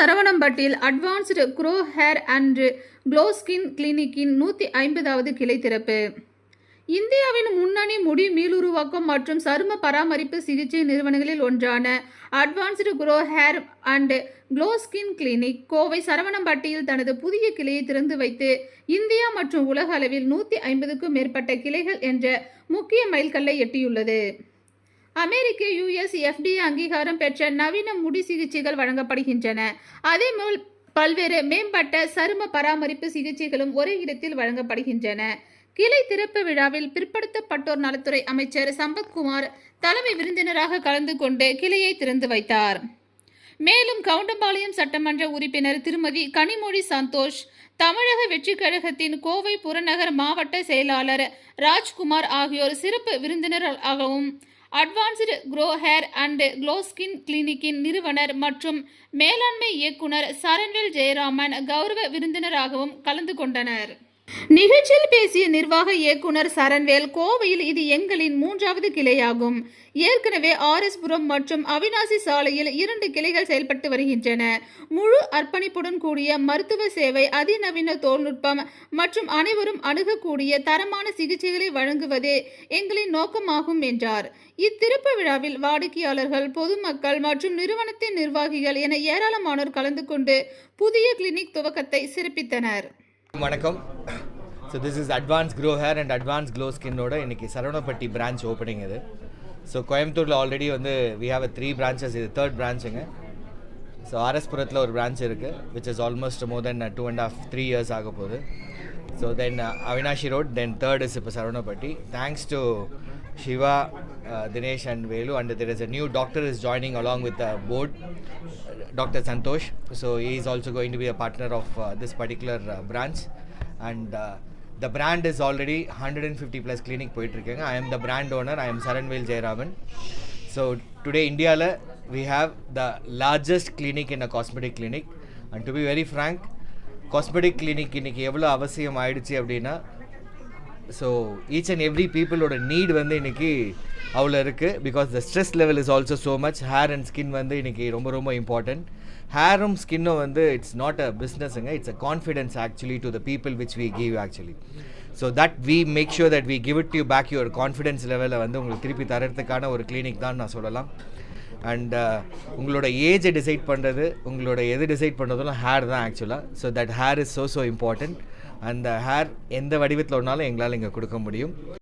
சரவணம்பட்டியில் advanced grow hair and glow skin கிளினிக்கின் 150வது கிளை திறப்பு. இந்தியாவின் முன்னணி முடி மீளுருவாக்கம் மற்றும் சரும பராமரிப்பு சிகிச்சை நிறுவனங்களில் ஒன்றான advanced grow hair and glow skin clinic Kovai சரவணம்பட்டியில் தனது புதிய கிளையை திறந்து வைத்து இந்தியா மற்றும் உலக அளவில் 150க்கும் மேற்பட்ட கிளைகள் என்ற முக்கிய மைல்கல்லை எட்டியுள்ளது. அமெரிக்க யுஎஸ் FDA அங்கீகாரம் பெற்ற நவீன முடி சிகிச்சைகள் வழங்கப்படுகின்றன. அதேபோல் பல்வேறு மேம்பட்ட சரும பராமரிப்பு சிகிச்சைகளும் ஒரே இடத்தில் வழங்கப்படுகின்றன. கிளை திறப்பு விழாவில் பிற்படுத்தப்பட்டோர் நலத்துறை அமைச்சர் சம்பத்குமார் தலைமை விருந்தினராக கலந்து கொண்டு கிளையை திறந்து வைத்தார். மேலும் கவுண்டம்பாளையம் சட்டமன்ற உறுப்பினர் திருமதி கனிமொழி சந்தோஷ், தமிழக வெற்றிக் கழகத்தின் கோவை புறநகர் மாவட்ட செயலாளர் ராஜ்குமார் ஆகியோர் சிறப்பு விருந்தினராகவும், advanced grow hair and glow skin கிளினிக்கின் நிறுவனர் மற்றும் மேலாண்மை இயக்குனர் சரண்வேல் ஜெயராமன் கௌரவ விருந்தினராகவும் கலந்து கொண்டனர். நிகழ்ச்சியில் பேசிய நிர்வாக இயக்குனர் சரண்வேல், கோவையில் இது எங்களின் 3வது கிளையாகும். ஏற்கனவே RS புரம் மற்றும் அவினாசி சாலையில் 2 கிளைகள் செயல்பட்டு வருகின்றன. முழு அர்ப்பணிப்புடன் கூடிய மருத்துவ சேவை, அதிநவீன தொழில்நுட்பம் மற்றும் அனைவரும் அணுகக்கூடிய தரமான சிகிச்சைகளை வழங்குவதே எங்களின் நோக்கமாகும் என்றார். இத்திறப்பு விழாவில் வாடிக்கையாளர்கள், பொதுமக்கள் மற்றும் நிறுவனத்தின் நிர்வாகிகள் என ஏராளமானோர் கலந்து கொண்டு புதிய கிளினிக் துவக்கத்தை சிறப்பித்தனர். வணக்கம். So this is advance grow hair and advance glow ஸ்கின்னோட இன்றைக்கி சரவணப்பட்டி பிரான்ச் ஓப்பனிங் இது. ஸோ கோயம்புத்தூரில் ஆல்ரெடி we have 3 branches, இது 3rd பிரான்ச்சுங்க. ஸோ RS புரத்தில் ஒரு பிரான்ச் இருக்குது, which is almost more than 2.5-3 years ஆக போகுது. So then Avinashi road, then 3rd is இப்போ Saravanapatti. Thanks to Shiva, Dinesh and Velu, and there is a new doctor is joining along with the board, Dr. Santosh. So he is also going to be a partner of this particular branch, and the brand is already 150 plus clinic poitrukanga. I am the brand owner. I am Saranvel Jayaraman. So today India la we have the largest clinic in a cosmetic clinic, and to be very frank, cosmetic clinic இன்னைக்கு எவ்வளோ அவசியம் ஆயிடுச்சு அப்படின்னா, so each and every பீப்புளோட need வந்து இன்றைக்கி அவ்வளோ இருக்குது. Because the stress level is also so much. Hair and skin வந்து இன்றைக்கி ரொம்ப ரொம்ப இம்பார்ட்டன்ட். ஹேரும் ஸ்கின்னும் வந்து இட்ஸ் நாட் அ பிஸ்னஸுங்க, it's a confidence actually to the people which we give actually. So that we make sure that we give it you back your confidence லெவலில் வந்து உங்களுக்கு திருப்பி தரத்துக்கான ஒரு கிளினிக் தான் நான் சொல்லலாம். அண்ட் உங்களோட ஏஜை டிசைட் பண்ணுறது, உங்களோட எது டிசைட் பண்ணுறதும் ஹேர் தான் ஆக்சுவலாக. So that hair is so important. அந்த ஹேர் எந்த வடிவத்தில் ஒன்றாலும் எங்களால் இங்கே கொடுக்க முடியும்.